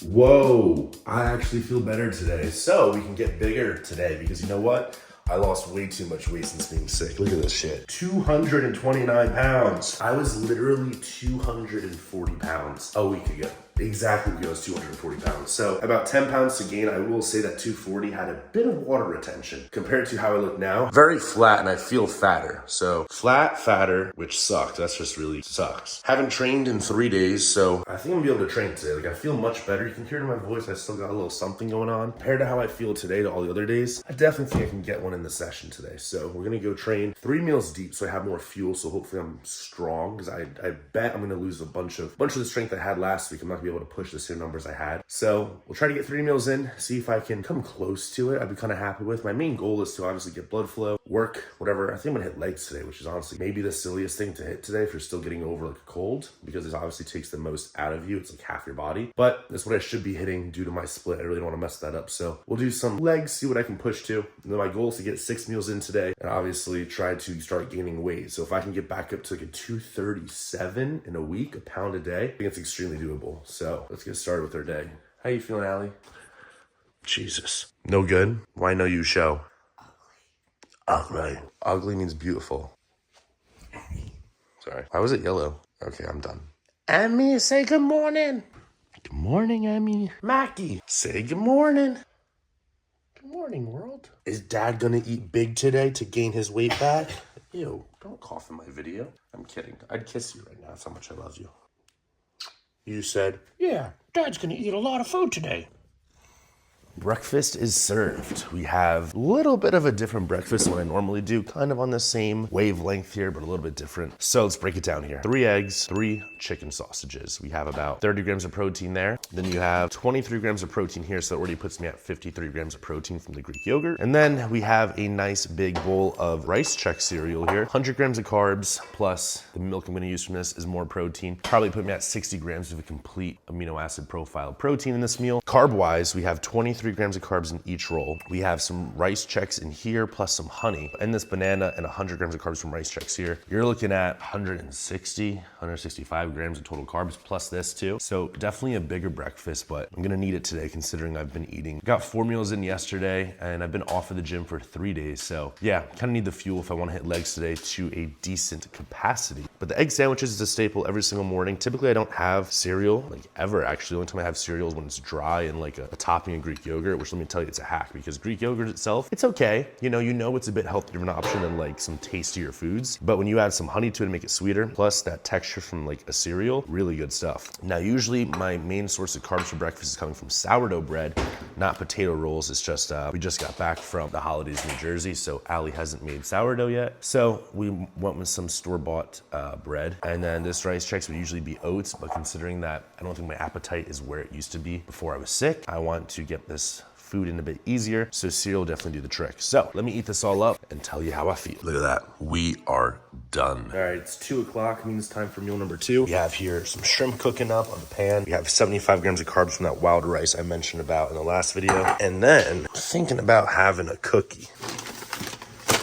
Whoa, I actually feel better today. So we can get bigger today because you know what? I lost way too much weight since being sick. Look at this shit. 229 pounds. I was literally 240 pounds a week ago. Exactly, I was 240 pounds. So about 10 pounds to gain. I will say that 240 had a bit of water retention compared to how I look now. Very flat and I feel fatter. So flat, fatter, which sucks. That's just really sucks. Haven't trained in 3 days, so I think I'm gonna be able to train today. Like I feel much better. You can hear it in my voice, I still got a little something going on. Compared to how I feel today to all the other days, I definitely think I can get one in the session today. So we're gonna go train 3 meals deep so I have more fuel. So hopefully I'm strong because I bet I'm gonna lose a bunch of the strength I had last week. I'm not gonna be able to push the same numbers I had. So we'll try to get 3 meals in, see if I can come close to it. I'd be kind of happy with. My main goal is to obviously get blood flow, work, whatever. I think I'm gonna hit legs today, which is honestly maybe the silliest thing to hit today if you're still getting over like a cold, because it obviously takes the most out of you. It's like half your body, but that's what I should be hitting due to my split. I really don't want to mess that up. So we'll do some legs, see what I can push to. And then my goal is to get 6 meals in today and obviously try to start gaining weight. So if I can get back up to like a 237 in a week, a pound a day, I think it's extremely doable. So let's get started with our day. How you feeling, Allie? Jesus. No good? Why no you show? Ugly. Ugly means beautiful. Sorry. Why was it yellow? Okay, I'm done. Emmy, say good morning. Good morning, Emmy. Mackie, say good morning. Good morning, world. Is Dad gonna eat big today to gain his weight back? Ew, don't cough in my video. I'm kidding. I'd kiss you right now. That's how much I love you. You said, yeah, Dad's gonna eat a lot of food today. Breakfast is served. We have a little bit of a different breakfast than what I normally do, kind of on the same wavelength here, but a little bit different. So let's break it down here. 3 eggs, 3 chicken sausages. We have about 30 grams of protein there. Then you have 23 grams of protein here, so that already puts me at 53 grams of protein from the Greek yogurt. And then we have a nice big bowl of rice check cereal here. 100 grams of carbs, plus the milk I'm gonna use from this is more protein. Probably put me at 60 grams of a complete amino acid profile of protein in this meal. Carb-wise, we have 23 grams of carbs in each roll. We have some rice checks in here, plus some honey, and this banana and 100 grams of carbs from rice checks here. You're looking at 165 grams of total carbs, plus this too. So definitely a bigger breakfast, but I'm gonna need it today considering I've been eating. Got 4 meals in yesterday, and I've been off of the gym for 3 days. So yeah, kind of need the fuel if I wanna hit legs today to a decent capacity. But the egg sandwiches is a staple every single morning. Typically I don't have cereal, like ever actually. The only time I have cereal is when it's dry and like a topping of Greek yogurt, which let me tell you, it's a hack because Greek yogurt itself, it's okay. You know it's a bit healthier of an option than like some tastier foods. But when you add some honey to it to make it sweeter, plus that texture from like a cereal, really good stuff. Now, usually my main source of carbs for breakfast is coming from sourdough bread, not potato rolls. It's just, we just got back from the holidays in New Jersey, so Allie hasn't made sourdough yet. So we went with some store-bought bread. And then this rice checks would usually be oats, but considering that I don't think my appetite is where it used to be before I was sick, I want to get this food in a bit easier, so cereal will definitely do the trick. So let me eat this all up and tell you how I feel. Look at that, we are done. All right, it's 2 o'clock, means it's time for meal number 2. We have here some shrimp cooking up on the pan. We have 75 grams of carbs from that wild rice I mentioned about in the last video. And then thinking about having a cookie.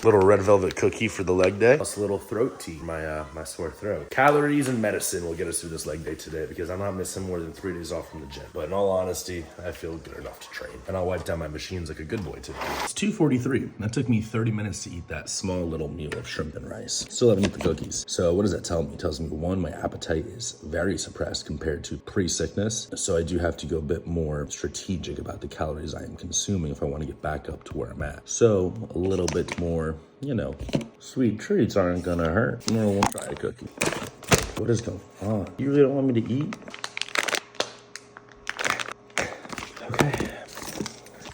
Little red velvet cookie for the leg day. Plus a little throat tea, my sore throat. Calories and medicine will get us through this leg day today because I'm not missing more than 3 days off from the gym. But in all honesty, I feel good enough to train. And I'll wipe down my machines like a good boy today. It's 2:43. That took me 30 minutes to eat that small little meal of shrimp and rice. Still haven't eaten the cookies. So what does that tell me? It tells me, 1, my appetite is very suppressed compared to pre-sickness. So I do have to go a bit more strategic about the calories I am consuming if I want to get back up to where I'm at. So a little bit more, sweet treats aren't gonna hurt. No, we'll try a cookie. What is going on? You really don't want me to eat? Okay.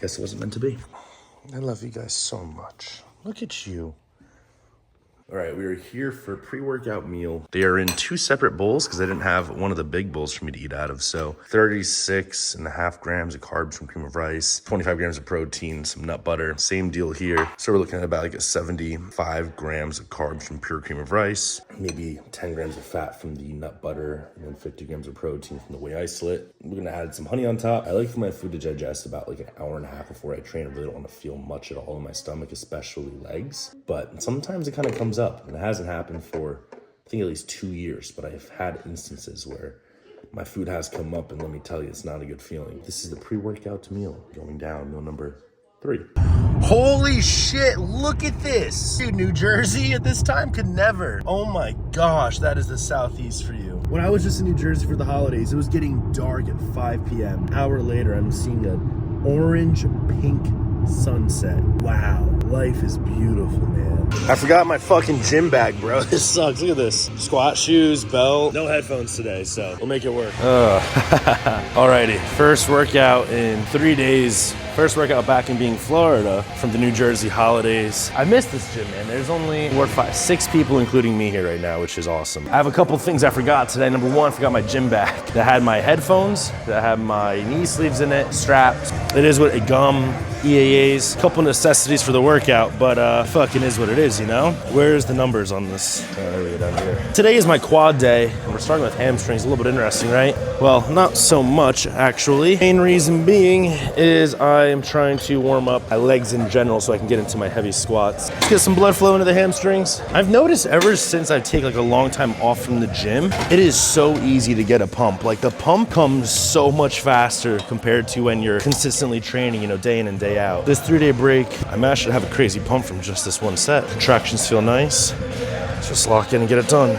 Guess it wasn't meant to be. I love you guys so much. Look at you. All right, we are here for a pre-workout meal. They are in 2 separate bowls because I didn't have one of the big bowls for me to eat out of. So 36.5 grams of carbs from cream of rice, 25 grams of protein, some nut butter. Same deal here. So we're looking at about like a 75 grams of carbs from pure cream of rice, maybe 10 grams of fat from the nut butter, and then 50 grams of protein from the whey isolate. We're gonna add some honey on top. I like for my food to digest about like an hour and a half before I train. I really don't want to feel much at all in my stomach, especially legs. But sometimes it kind of comes up, and it hasn't happened for I think at least 2 years, but I've had instances where my food has come up, and let me tell you, it's not a good feeling. This is the pre-workout meal going down, meal number 3. Holy shit, look at this. Dude, New Jersey at this time could never. Oh my gosh, that is the Southeast for you. When I was just in New Jersey for the holidays, it was getting dark at 5 p.m. An hour later, I'm seeing an orange-pink sunset. Wow, life is beautiful, man. I forgot my fucking gym bag, bro. This sucks. Look at this. Squat shoes, belt. No headphones today, so we'll make it work. Alrighty, first workout in 3 days. First workout back in being Florida from the New Jersey holidays. I missed this gym, man. There's only 4, 5, 6 people, including me here right now, which is awesome. I have a couple things I forgot today. Number 1, I forgot my gym bag that had my headphones, that had my knee sleeves in it, straps. It is what a gum, EAAs, couple necessities for the workout, but fucking is what it is, you know? Where's the numbers on this? There we go, down here. Today is my quad day, and we're starting with hamstrings. A little bit interesting, right? Well, not so much, actually. Main reason being is I am trying to warm up my legs in general so I can get into my heavy squats. Let's get some blood flow into the hamstrings. I've noticed ever since I've taken like a long time off from the gym, it is so easy to get a pump. Like the pump comes so much faster compared to when you're consistently training, you know, day in and day out. This 3-day break, I managed to have a crazy pump from just this one set. Contractions feel nice. Let's just lock in and get it done.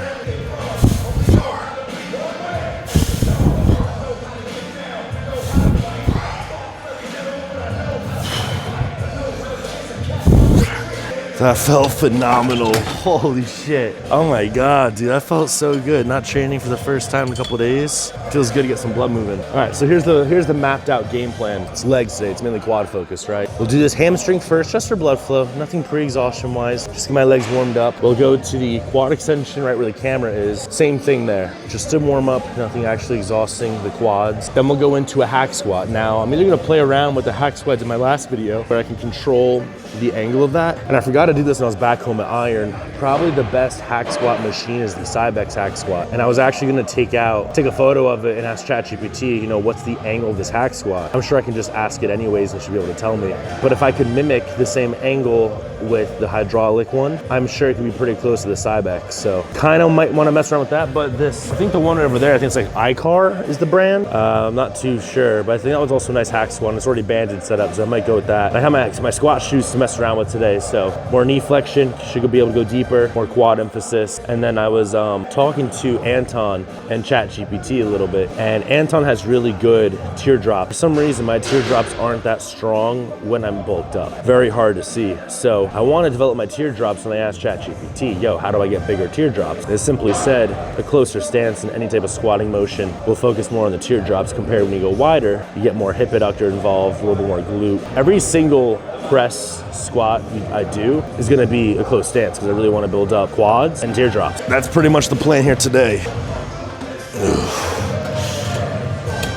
That felt phenomenal. Holy shit. Oh my God, dude, that felt so good. Not training for the first time in a couple of days. Feels good to get some blood moving. All right, so here's the mapped out game plan. It's legs today, it's mainly quad focused, right? We'll do this hamstring first, just for blood flow, nothing pre-exhaustion wise. Just get my legs warmed up. We'll go to the quad extension right where the camera is. Same thing there, just to warm up, nothing actually exhausting the quads. Then we'll go into a hack squat. Now, I'm either gonna play around with the hack squats in my last video, where I can control the angle of that. And I forgot to do this when I was back home at Iron. Probably the best hack squat machine is the Cybex hack squat. And I was actually gonna take a photo of it and ask ChatGPT, you know, what's the angle of this hack squat? I'm sure I can just ask it anyways and it should be able to tell me. But if I could mimic the same angle with the hydraulic one, I'm sure it can be pretty close to the Cybex. So kind of might wanna mess around with that, but this, I think the one over there, I think it's like iCar is the brand. I'm not too sure, but I think that was also a nice hack squat. It's already banded set up, so I might go with that. I have my squat shoes to mess around with today, so more knee flexion, should be able to go deeper, more quad emphasis. And then I was talking to Anton and ChatGPT a little bit, and Anton has really good teardrops. For some reason, my teardrops aren't that strong when I'm bulked up. Very hard to see. So I want to develop my teardrops, and I asked ChatGPT, yo, how do I get bigger teardrops? It simply said a closer stance in any type of squatting motion will focus more on the teardrops compared when you go wider, you get more hip adductor involved, a little bit more glute. Every single press squat I do is going to be a close stance because I really want to build up quads and teardrops. That's pretty much the plan here today.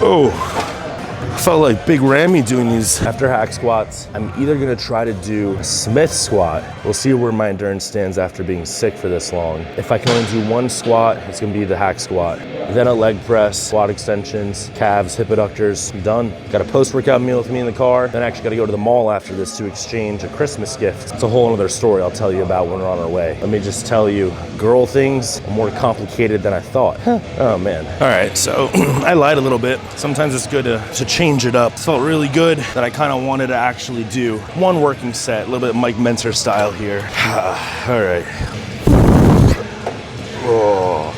Oh, I felt like Big Rammy doing these after hack squats. I'm either going to try to do a Smith squat. We'll see where my endurance stands after being sick for this long. If I can only do one squat, it's going to be the hack squat. Then a leg press, quad extensions, calves, hip adductors, done. Got a post-workout meal with me in the car. Then I actually got to go to the mall after this to exchange a Christmas gift. It's a whole other story I'll tell you about when we're on our way. Let me just tell you, girl things are more complicated than I thought. Oh man. All right, so I lied a little bit. Sometimes it's good to change it up. It felt really good that I kind of wanted to actually do one working set, a little bit Mike Mentor style here. All right. Oh.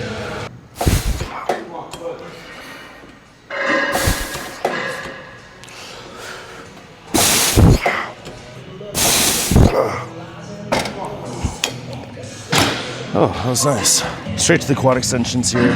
Oh, that was nice. Straight to the quad extensions here.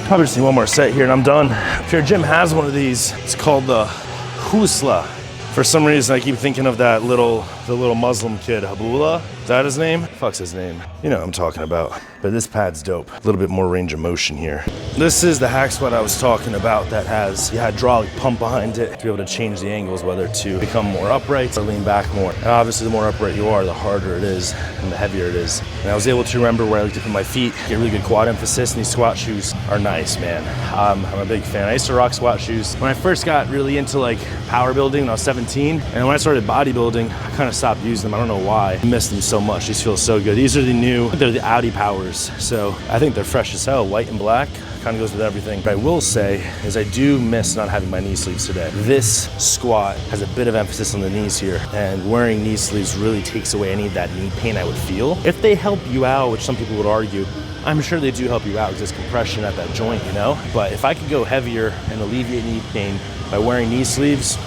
Probably just need one more set here and I'm done. If your gym has one of these, it's called the Husla. For some reason, I keep thinking of that little the little Muslim kid, Habula. Is that his name? Fuck's his name. You know what I'm talking about. But this pad's dope. A little bit more range of motion here. This is the hack squat I was talking about that has the hydraulic pump behind it to be able to change the angles, whether to become more upright or lean back more. And obviously the more upright you are, the harder it is and the heavier it is. And I was able to remember where I like to put my feet, get really good quad emphasis, and these squat shoes are nice, man. I'm a big fan. I used to rock squat shoes when I first got really into like power building when I was 17. And when I started bodybuilding, I kind of stopped using them. I don't know why. I miss them so much. These feel so good. These are the new, they're the Audi Powers. So I think they're fresh as hell, white and black. Kind of goes with everything. What I will say is I do miss not having my knee sleeves today. This squat has a bit of emphasis on the knees here, and wearing knee sleeves really takes away any of that knee pain I would feel. If they help you out, which some people would argue, I'm sure they do help you out because there's compression at that joint, you know? But if I could go heavier and alleviate knee pain by wearing knee sleeves,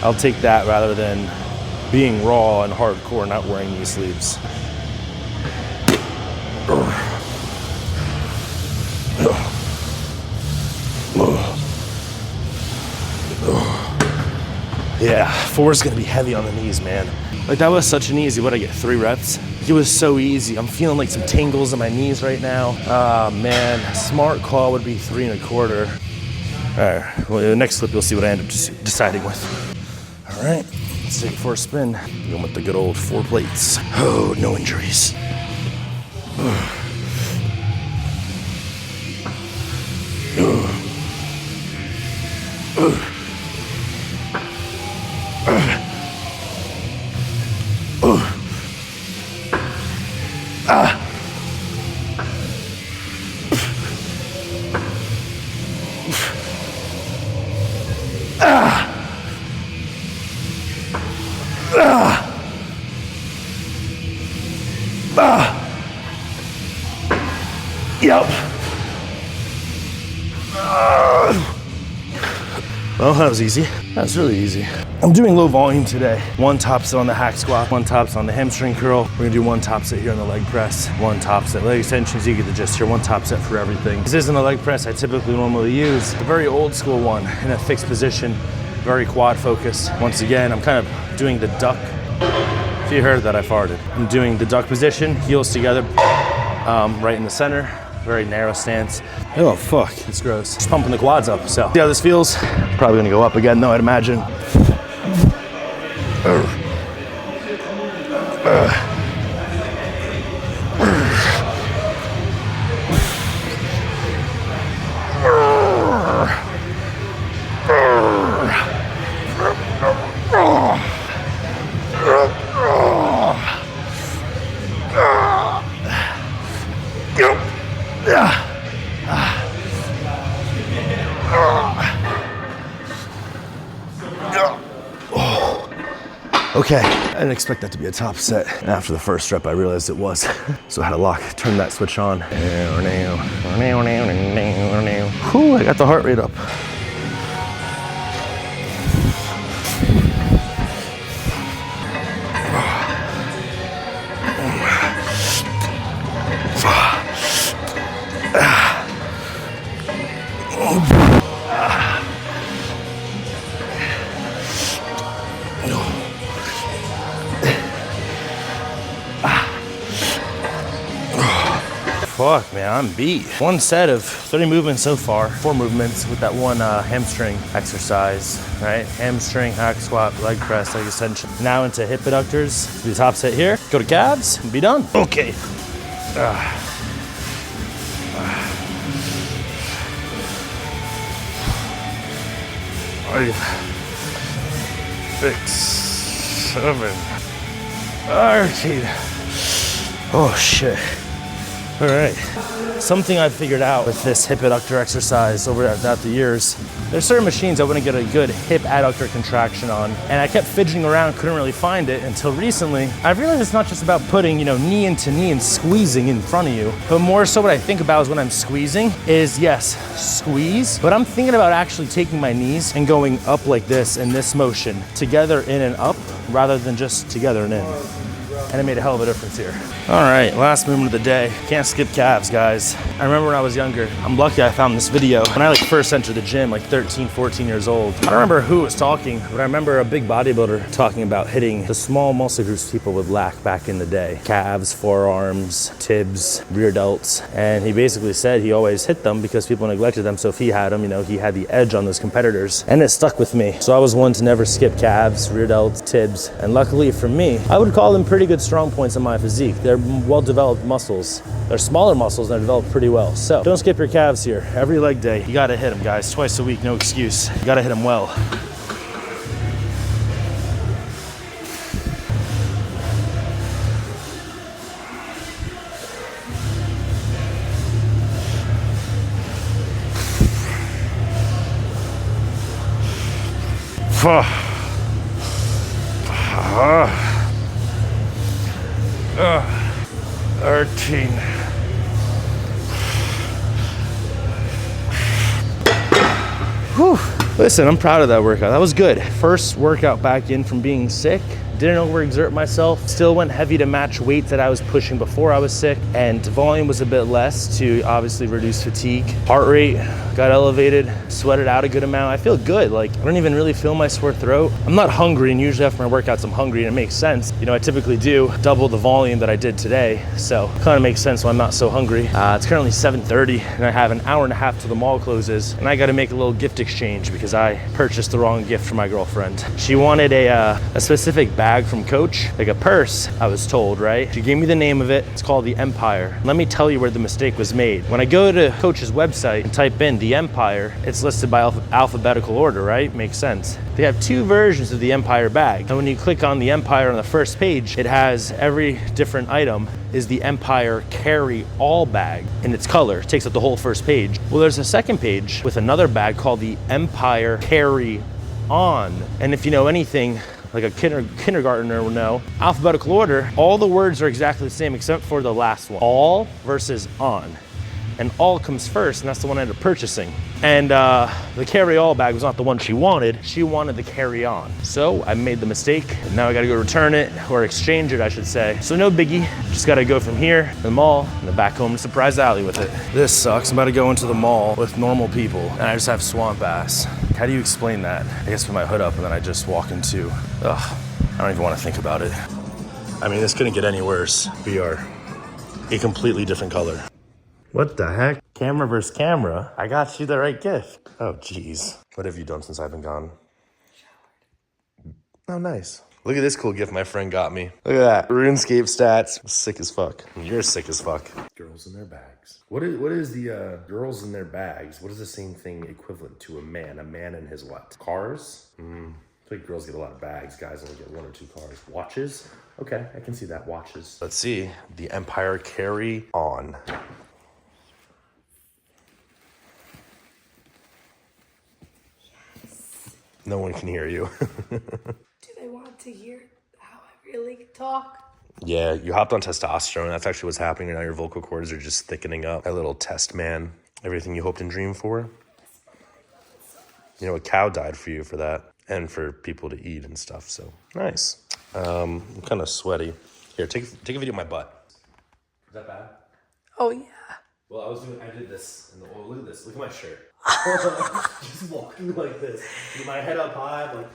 I'll take that rather than being raw and hardcore not wearing knee sleeves. Yeah, 4 is gonna be heavy on the knees, man. Like that was such an easy, what'd I get, 3 reps? It was so easy. I'm feeling like some tingles in my knees right now. Ah, man, smart call would be 3 1/4. All right, well, the next clip, you'll see what I end up deciding with. All right, let's take it for a spin. Going with the good old 4 plates. Oh, no injuries. Yep. Well, that was easy. That was really easy. I'm doing low volume today. 1 top set on the hack squat, 1 top set on the hamstring curl. We're gonna do 1 top set here on the leg press, 1 top set leg extensions. You get the gist here, 1 top set for everything. This isn't a leg press I typically normally use. A very old school one in a fixed position, very quad focused. Once again, I'm kind of doing the duck. If you heard that, I farted. I'm doing the duck position, heels together, right in the center. Very narrow stance. Oh fuck, it's gross. Just pumping the quads up, so see how this feels? Probably gonna go up again though, I'd imagine. Okay, I didn't expect that to be a top set. And after the first rep, I realized it was. So I had to turn that switch on. Whew, I got the heart rate up. Fuck, man, I'm beat. 1 set of 30 movements so far. 4 movements with that 1 hamstring exercise, right? Hamstring, hack squat, leg press, leg extension. Now into hip adductors. Do the top set here. Go to calves and be done. Okay. 5, 6, 7, 13. Oh shit. All right, something I figured out with this hip adductor exercise throughout the years, there's certain machines I wouldn't get a good hip adductor contraction on, and I kept fidgeting around, couldn't really find it until recently. I realized it's not just about putting, knee into knee and squeezing in front of you, but more so what I think about is when I'm squeezing is, yes, squeeze, but I'm thinking about actually taking my knees and going up like this in this motion, together in and up, rather than just together and in. and it made a hell of a difference here. All right, last movement of the day. Can't skip calves, guys. I remember when I was younger, I'm lucky I found this video. When I first entered the gym, 13, 14 years old. I don't remember who was talking, but I remember a big bodybuilder talking about hitting the small muscle groups people would lack back in the day. Calves, forearms, tibs, rear delts. And he basically said he always hit them because people neglected them. So if he had them, he had the edge on those competitors. And it stuck with me. So I was one to never skip calves, rear delts, tibs. And luckily for me, I would call them pretty good strong points in my physique. They're well-developed muscles. They're smaller muscles and they're developed pretty well. So don't skip your calves here. Every leg day, you gotta hit them, guys. Twice a week, no excuse. You gotta hit them well. Thirteen. Whew. Listen, I'm proud of that workout. That was good. First workout back in from being sick. Didn't overexert myself. Still went heavy to match weight that I was pushing before I was sick. And volume was a bit less to obviously reduce fatigue. Heart rate got elevated, sweated out a good amount. I feel good. I don't even really feel my sore throat. I'm not hungry, and usually after my workouts, I'm hungry, and it makes sense. I typically do double the volume that I did today. So kind of makes sense when I'm not so hungry. It's currently 7:30, and I have an hour and a half till the mall closes. And I got to make a little gift exchange because I purchased the wrong gift for my girlfriend. She wanted a specific bag from Coach, like a purse, I was told, right? She gave me the name of it. It's called the Empire. Let me tell you where the mistake was made. When I go to Coach's website and type in the Empire, it's listed by alphabetical order, right? Makes sense. They have two versions of the Empire bag. And when you click on the Empire on the first page, it has every different item is the Empire Carry All bag in its color. It takes up the whole first page. Well, there's a second page with another bag called the Empire Carry On. And if you know anything, like a kindergartner will know, alphabetical order, all the words are exactly the same except for the last one. All versus on. And all comes first, and that's the one I ended up purchasing. And the carry-all bag was not the one she wanted. She wanted the carry-on. So I made the mistake, and now I gotta go return it, or exchange it, I should say. So no biggie, just gotta go from here to the mall, and then back home to Surprise Alley with it. This sucks, I'm about to go into the mall with normal people, and I just have swamp ass. How do you explain that? I guess put my hood up, and then I just walk into, I don't even wanna think about it. I mean, this couldn't get any worse. We are a completely different color. What the heck? Camera versus camera? I got you the right gift. Oh, geez. What have you done since I've been gone? Showered. Oh, nice. Look at this cool gift my friend got me. Look at that. RuneScape stats. Sick as fuck. You're sick as fuck. Girls in their bags. What is the girls in their bags? What is the same thing equivalent to a man? A man in his what? Cars? I feel like girls get a lot of bags. Guys only get 1 or 2 cars. Watches? Okay, I can see that. Watches. Let's see. The Empire Carry On. No one can hear you. Do they want to hear how I really talk? Yeah, you hopped on testosterone. That's actually what's happening. Now your vocal cords are just thickening up. A little test man. Everything you hoped and dreamed for. A cow died for you for that. And for people to eat and stuff. So, nice. I'm kind of sweaty. Here, take a video of my butt. Is that bad? Oh, yeah. Well, I did this. Look at this. Look at my shirt. Just walking like this. With my head up high. I'm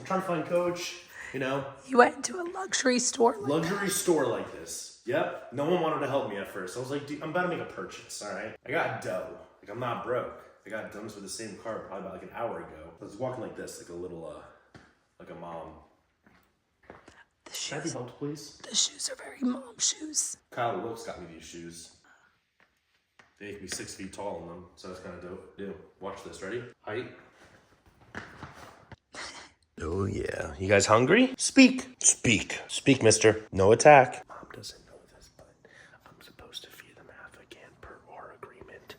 trying to find Coach, You went into a luxury store store like this. Yep. No one wanted to help me at first. I was like, dude, I'm about to make a purchase, all right? I got dough. I'm not broke. I got done with the same car probably about an hour ago. I was walking like this, like a little, like a mom. The shoes. Can I be helped, please? The shoes are very mom shoes. Kyle Wilkes got me these shoes. They make me 6 feet tall in them, so that's kind of dope. Dude, watch this. Ready? Height. Oh, yeah. You guys hungry? Speak. Speak, mister. No attack. Mom doesn't know this, but I'm supposed to feed them half a can per our agreement.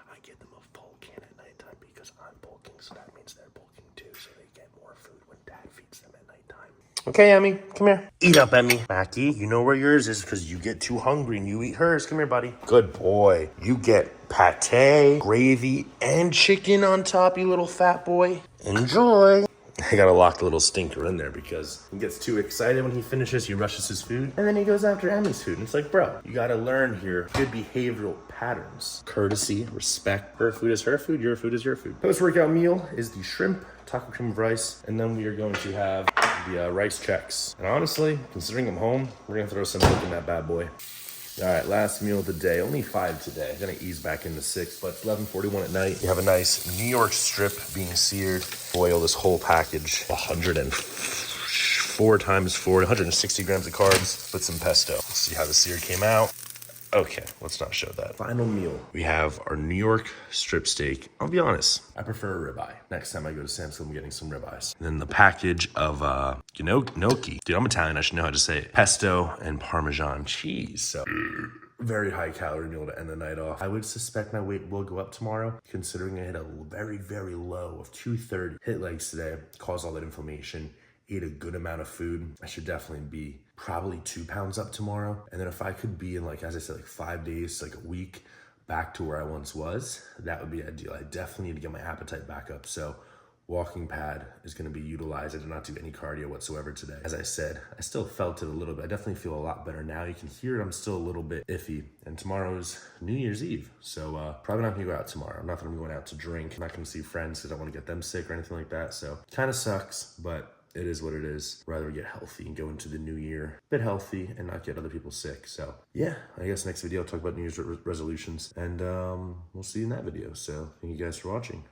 I give them a full can at nighttime because I'm bulking, so that means they're bulking too, so they get more food when Dad feeds them at nighttime. Okay, Emmy, come here. Eat up, Emmy. Mackie, you know where yours is because you get too hungry and you eat hers. Come here, buddy. Good boy. You get pate, gravy, and chicken on top, you little fat boy. Enjoy. I gotta lock the little stinker in there because he gets too excited when he finishes, he rushes his food, and then he goes after Emmy's food. And it's like, bro, you gotta learn here good behavioral patterns. Courtesy, respect. Her food is her food, your food is your food. Post-workout meal is the shrimp, taco cream of rice, and then we are going to have the rice checks. And honestly, considering I'm home, we're gonna throw some milk in that bad boy. All right, last meal of the day. Only 5 today. I'm gonna ease back into 6, but it's 11:41 at night. You have a nice New York strip being seared. Boil this whole package. 104 times 4, 160 grams of carbs with some pesto. Let's see how the sear came out. Okay, let's not show that. Final meal. We have our New York strip steak. I'll be honest, I prefer a ribeye. Next time I go to Sam's Club, I'm getting some ribeyes. And then the package of gnocchi. Dude, I'm Italian, I should know how to say it. Pesto and Parmesan cheese. So very high calorie meal to end the night off. I would suspect my weight will go up tomorrow, considering I hit a very, very low of 230. Hit legs today, caused all that inflammation. Ate a good amount of food. I should definitely be probably 2 pounds up tomorrow. And then if I could be in, like, as I said, like 5 days, like a week, back to where I once was, that would be ideal. I definitely need to get my appetite back up. So walking pad is gonna be utilized. I did not do any cardio whatsoever today. As I said, I still felt it a little bit. I definitely feel a lot better now. You can hear it, I'm still a little bit iffy. And tomorrow's New Year's Eve. So probably not gonna go out tomorrow. Not that I'm going out to drink. I'm not gonna see friends because I don't wanna get them sick or anything like that. So kind of sucks, but it is what it is. Rather get healthy and go into the new year a bit healthy and not get other people sick. So yeah, I guess next video I'll talk about New Year's resolutions, and we'll see you in that video. So thank you guys for watching.